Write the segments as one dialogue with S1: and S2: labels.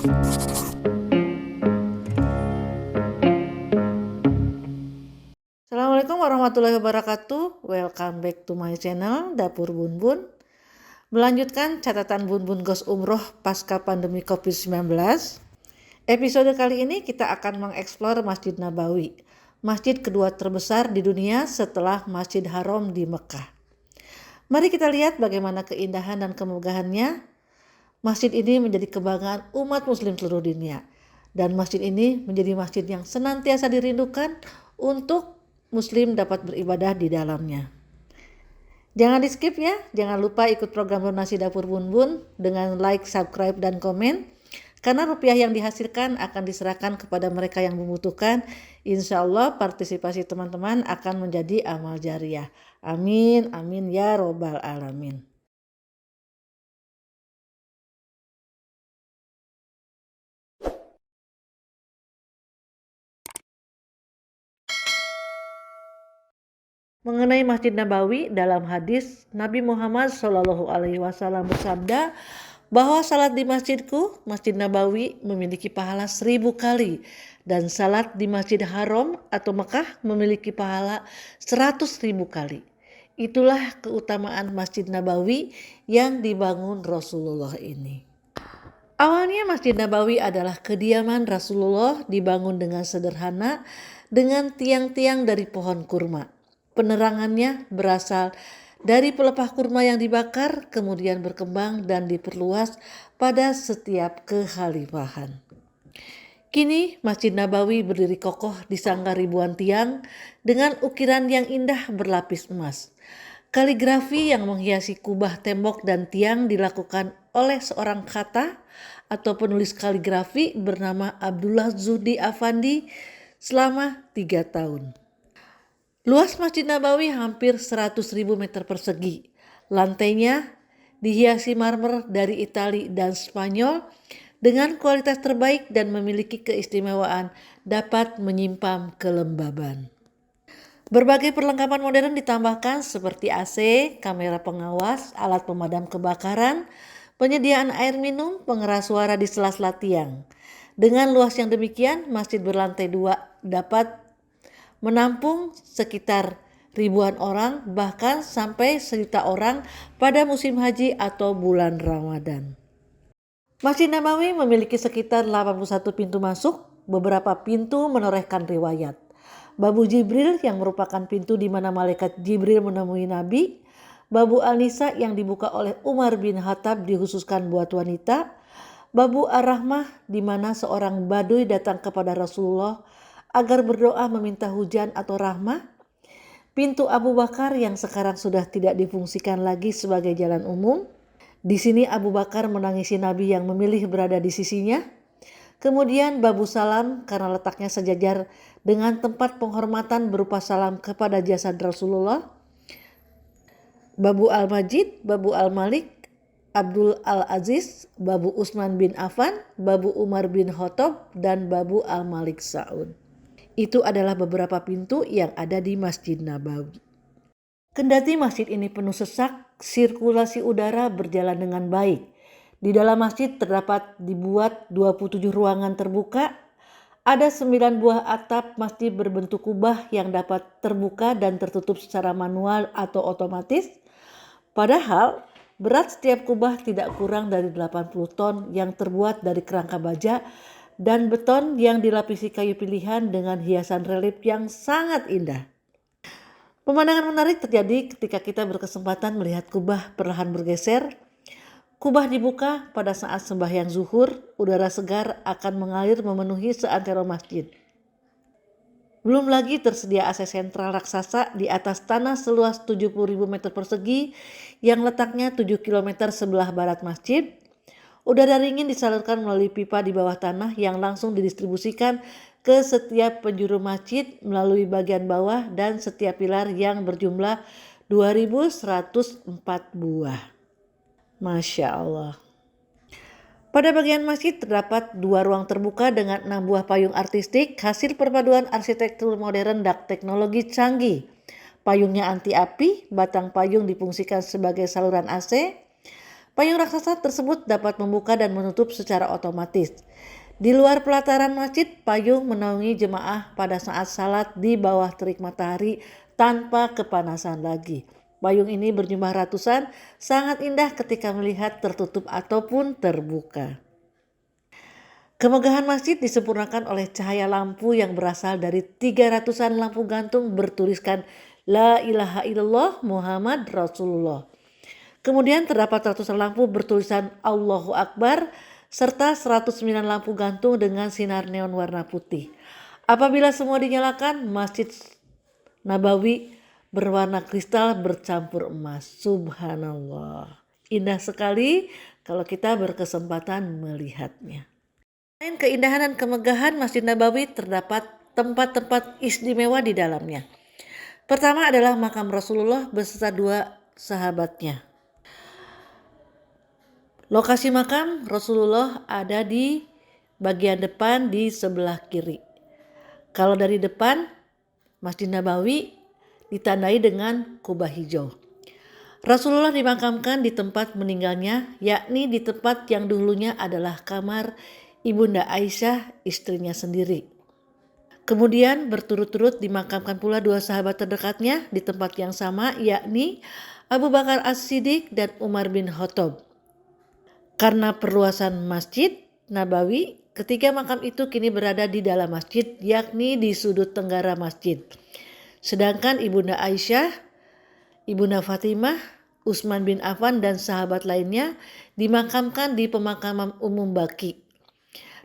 S1: Assalamualaikum warahmatullahi wabarakatuh. Welcome back to my channel Dapur Bun Bun. Melanjutkan catatan Bun Bun Gos Umroh pasca pandemi COVID-19. Episode kali ini kita akan mengeksplor Masjid Nabawi, masjid kedua terbesar di dunia setelah Masjid Haram di Mekah. Mari kita lihat bagaimana keindahan dan kemegahannya. Masjid ini menjadi kebanggaan umat muslim seluruh dunia. Dan masjid ini menjadi masjid yang senantiasa dirindukan untuk muslim dapat beribadah di dalamnya. Jangan di skip ya, jangan lupa ikut program donasi Dapur Bun Bun dengan like, subscribe, dan komen. Karena rupiah yang dihasilkan akan diserahkan kepada mereka yang membutuhkan. Insya Allah partisipasi teman-teman akan menjadi amal jariah. Amin, amin ya robbal alamin. Mengenai Masjid Nabawi, dalam hadis Nabi Muhammad SAW bersabda bahwa salat di masjidku, Masjid Nabawi, memiliki pahala 1000 kali, dan salat di Masjid Haram atau Mekah memiliki pahala 100.000 kali. Itulah keutamaan Masjid Nabawi yang dibangun Rasulullah ini. Awalnya Masjid Nabawi adalah kediaman Rasulullah, dibangun dengan sederhana dengan tiang-tiang dari pohon kurma. Penerangannya berasal dari pelepah kurma yang dibakar, kemudian berkembang dan diperluas pada setiap kekhalifahan. Kini Masjid Nabawi berdiri kokoh di sanggar ribuan tiang dengan ukiran yang indah berlapis emas. Kaligrafi yang menghiasi kubah tembok dan tiang dilakukan oleh seorang khatah atau penulis kaligrafi bernama Abdullah Zuhdi Afandi selama 3 tahun. Luas Masjid Nabawi hampir 100.000 meter persegi. Lantainya dihiasi marmer dari Italia dan Spanyol dengan kualitas terbaik dan memiliki keistimewaan dapat menyimpan kelembaban. Berbagai perlengkapan modern ditambahkan seperti AC, kamera pengawas, alat pemadam kebakaran, penyediaan air minum, pengeras suara di sela-sela tiang. Dengan luas yang demikian, masjid berlantai 2 dapat menampung sekitar ribuan orang, bahkan sampai 1.000.000 orang pada musim haji atau bulan Ramadan. Masjid Nabawi memiliki sekitar 81 pintu masuk, beberapa pintu menorehkan riwayat. Babu Jibril yang merupakan pintu di mana malaikat Jibril menemui Nabi, Babu Al-Nisa yang dibuka oleh Umar bin Khattab dikhususkan buat wanita, Babu Ar-Rahmah di mana seorang badui datang kepada Rasulullah agar berdoa meminta hujan atau rahmah, pintu Abu Bakar yang sekarang sudah tidak difungsikan lagi sebagai jalan umum. Di sini Abu Bakar menangisi Nabi yang memilih berada di sisinya. Kemudian Babu Salam karena letaknya sejajar dengan tempat penghormatan berupa salam kepada jasad Rasulullah. Babu Al-Majid, Babu Al-Malik, Abdul Al-Aziz, Babu Utsman bin Affan, Babu Umar bin Khattab, dan Babu Al-Malik Saud. Itu adalah beberapa pintu yang ada di Masjid Nabawi. Kendati masjid ini penuh sesak, sirkulasi udara berjalan dengan baik. Di dalam masjid terdapat dibuat 27 ruangan terbuka. Ada 9 buah atap masjid berbentuk kubah yang dapat terbuka dan tertutup secara manual atau otomatis. Padahal berat setiap kubah tidak kurang dari 80 ton yang terbuat dari kerangka baja dan beton yang dilapisi kayu pilihan dengan hiasan relief yang sangat indah. Pemandangan menarik terjadi ketika kita berkesempatan melihat kubah perlahan bergeser. Kubah dibuka pada saat sembahyang zuhur, udara segar akan mengalir memenuhi seantero masjid. Belum lagi tersedia AC sentral raksasa di atas tanah seluas 70.000 meter persegi yang letaknya 7 km sebelah barat masjid. Udara dingin disalurkan melalui pipa di bawah tanah yang langsung didistribusikan ke setiap penjuru masjid melalui bagian bawah dan setiap pilar yang berjumlah 2.104 buah. Masya Allah. Pada bagian masjid terdapat 2 ruang terbuka dengan 6 buah payung artistik hasil perpaduan arsitektur modern dan teknologi canggih. Payungnya anti api, batang payung difungsikan sebagai saluran AC. Payung raksasa tersebut dapat membuka dan menutup secara otomatis. Di luar pelataran masjid, payung menaungi jemaah pada saat salat di bawah terik matahari tanpa kepanasan lagi. Payung ini berjumlah ratusan, sangat indah ketika melihat tertutup ataupun terbuka. Kemegahan masjid disempurnakan oleh cahaya lampu yang berasal dari 300-an lampu gantung bertuliskan La ilaha illallah Muhammad Rasulullah. Kemudian terdapat ratusan lampu bertulisan Allahu Akbar serta 109 lampu gantung dengan sinar neon warna putih. Apabila semua dinyalakan, Masjid Nabawi berwarna kristal bercampur emas. Subhanallah. Indah sekali kalau kita berkesempatan melihatnya. Selain keindahan dan kemegahan Masjid Nabawi, terdapat tempat-tempat istimewa di dalamnya. Pertama adalah makam Rasulullah beserta 2 sahabatnya. Lokasi makam Rasulullah ada di bagian depan di sebelah kiri. Kalau dari depan, Masjid Nabawi ditandai dengan kubah hijau. Rasulullah dimakamkan di tempat meninggalnya, yakni di tempat yang dulunya adalah kamar Ibunda Aisyah, istrinya sendiri. Kemudian berturut-turut dimakamkan pula 2 sahabat terdekatnya di tempat yang sama, yakni Abu Bakar As-Siddiq dan Umar bin Khattab. Karena perluasan Masjid Nabawi, ketiga makam itu kini berada di dalam masjid, yakni di sudut tenggara masjid. Sedangkan Ibunda Aisyah, Ibunda Fatimah, Utsman bin Affan dan sahabat lainnya dimakamkan di pemakaman umum Baqi.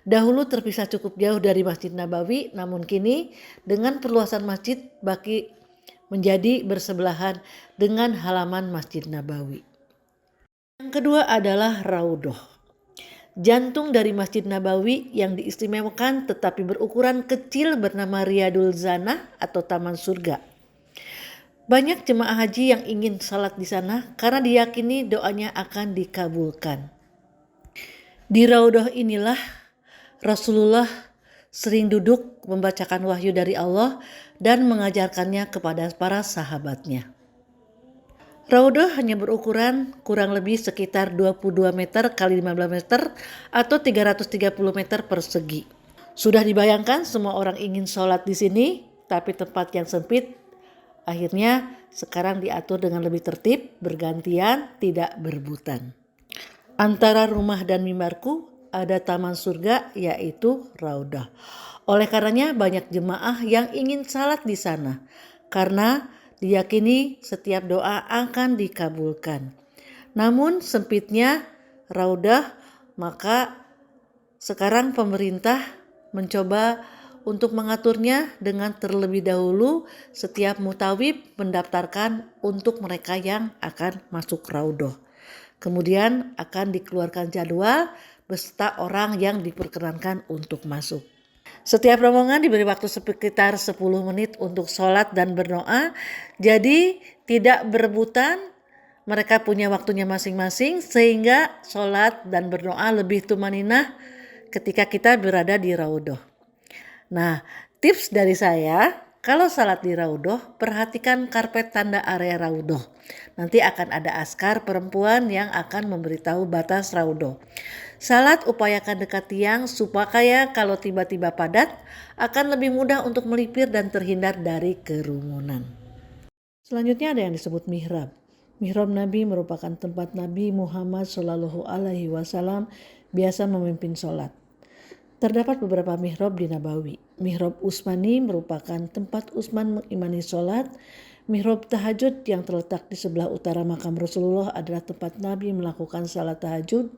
S1: Dahulu terpisah cukup jauh dari Masjid Nabawi, namun kini dengan perluasan masjid, Baqi menjadi bersebelahan dengan halaman Masjid Nabawi. Yang kedua adalah Raudhah, jantung dari Masjid Nabawi yang diistimewakan tetapi berukuran kecil bernama Riyadul Jannah atau Taman Surga. Banyak jemaah haji yang ingin salat di sana karena diyakini doanya akan dikabulkan. Di Raudhah inilah Rasulullah sering duduk membacakan wahyu dari Allah dan mengajarkannya kepada para sahabatnya. Raudhah hanya berukuran kurang lebih sekitar 22 meter kali 15 meter atau 330 meter persegi. Sudah dibayangkan semua orang ingin sholat di sini, tapi tempat yang sempit. Akhirnya sekarang diatur dengan lebih tertib, bergantian, tidak berebutan. Antara rumah dan mimbarku ada taman surga, yaitu Raudhah. Oleh karenanya banyak jemaah yang ingin salat di sana karena diyakini setiap doa akan dikabulkan. Namun sempitnya Raudhah, maka sekarang pemerintah mencoba untuk mengaturnya dengan terlebih dahulu setiap mutawib mendaftarkan untuk mereka yang akan masuk Raudhah. Kemudian akan dikeluarkan jadwal beserta orang yang diperkenankan untuk masuk. Setiap rombongan diberi waktu sekitar 10 menit untuk sholat dan berdoa. Jadi tidak berebutan, mereka punya waktunya masing-masing sehingga sholat dan berdoa lebih tumaninah ketika kita berada di Raudhah. Nah, tips dari saya, kalau salat di Raudhah, perhatikan karpet tanda area Raudhah. Nanti akan ada askar perempuan yang akan memberitahu batas Raudhah. Salat upayakan dekat tiang supaya kalau tiba-tiba padat akan lebih mudah untuk melipir dan terhindar dari kerumunan. Selanjutnya ada yang disebut mihrab. Mihrab Nabi merupakan tempat Nabi Muhammad SAW biasa memimpin sholat. Terdapat beberapa mihrab di Nabawi. Mihrab Utsmani merupakan tempat Utsman mengimani sholat. Mihrab tahajud yang terletak di sebelah utara makam Rasulullah adalah tempat Nabi melakukan salat tahajud.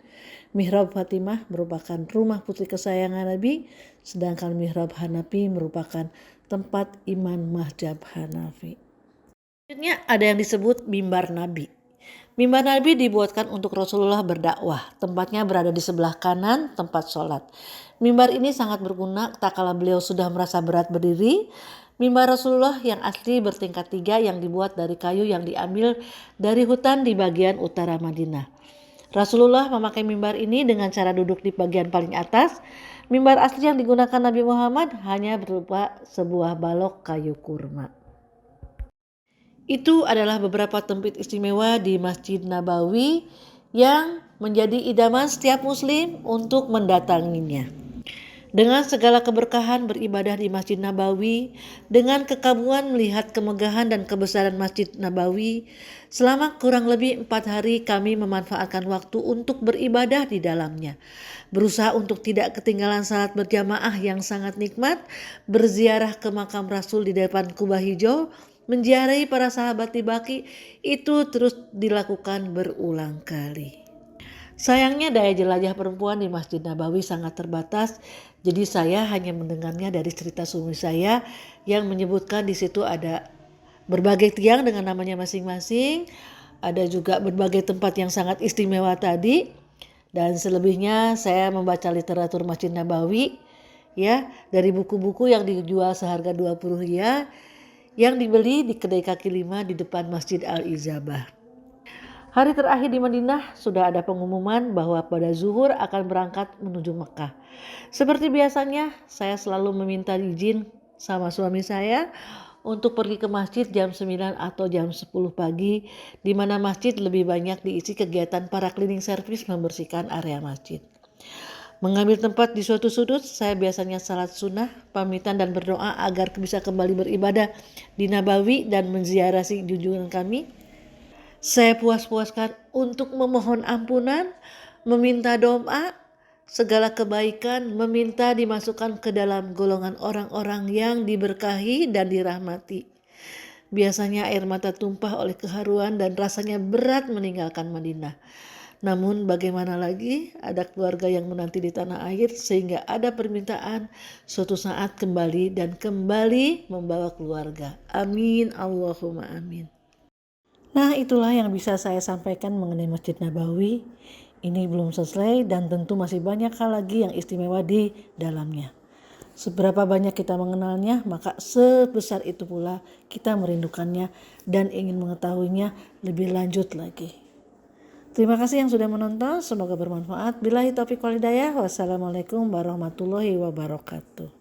S1: Mihrab Fatimah merupakan rumah putri kesayangan Nabi, sedangkan mihrab Hanafi merupakan tempat Imam Mazhab Hanafi. Selanjutnya ada yang disebut mimbar Nabi. Mimbar Nabi dibuatkan untuk Rasulullah berdakwah. Tempatnya berada di sebelah kanan tempat sholat. Mimbar ini sangat berguna tak kala beliau sudah merasa berat berdiri. Mimbar Rasulullah yang asli bertingkat 3 yang dibuat dari kayu yang diambil dari hutan di bagian utara Madinah. Rasulullah memakai mimbar ini dengan cara duduk di bagian paling atas. Mimbar asli yang digunakan Nabi Muhammad hanya berupa sebuah balok kayu kurma. Itu adalah beberapa tempat istimewa di Masjid Nabawi yang menjadi idaman setiap muslim untuk mendatanginya. Dengan segala keberkahan beribadah di Masjid Nabawi, dengan kekaguman melihat kemegahan dan kebesaran Masjid Nabawi, selama kurang lebih 4 hari kami memanfaatkan waktu untuk beribadah di dalamnya. Berusaha untuk tidak ketinggalan salat berjamaah yang sangat nikmat, berziarah ke makam Rasul di depan Kubah Hijau, menziarahi para sahabat di Baqi, itu terus dilakukan berulang kali. Sayangnya daya jelajah perempuan di Masjid Nabawi sangat terbatas, jadi saya hanya mendengarnya dari cerita suami saya yang menyebutkan di situ ada berbagai tiang dengan namanya masing-masing, ada juga berbagai tempat yang sangat istimewa tadi, dan selebihnya saya membaca literatur Masjid Nabawi ya, dari buku-buku yang dijual seharga 20 riyal yang dibeli di kedai kaki lima di depan Masjid Al-Izabah. Hari terakhir di Madinah sudah ada pengumuman bahwa pada zuhur akan berangkat menuju Mekah. Seperti biasanya, saya selalu meminta izin sama suami saya untuk pergi ke masjid jam 9 atau jam 10 pagi, di mana masjid lebih banyak diisi kegiatan para cleaning service membersihkan area masjid. Mengambil tempat di suatu sudut, saya biasanya salat sunnah, pamitan dan berdoa agar bisa kembali beribadah di Nabawi dan menziarahi junjungan kami. Saya puas-puaskan untuk memohon ampunan, meminta doa, segala kebaikan, meminta dimasukkan ke dalam golongan orang-orang yang diberkahi dan dirahmati. Biasanya air mata tumpah oleh keharuan dan rasanya berat meninggalkan Madinah. Namun bagaimana lagi, ada keluarga yang menanti di tanah air sehingga ada permintaan suatu saat kembali dan kembali membawa keluarga. Amin, Allahumma amin. Nah, itulah yang bisa saya sampaikan mengenai Masjid Nabawi. Ini belum selesai dan tentu masih banyak hal lagi yang istimewa di dalamnya. Seberapa banyak kita mengenalnya, maka sebesar itu pula kita merindukannya dan ingin mengetahuinya lebih lanjut lagi. Terima kasih yang sudah menonton, semoga bermanfaat. Billahi taufiq wal hidayah. Wassalamualaikum warahmatullahi wabarakatuh.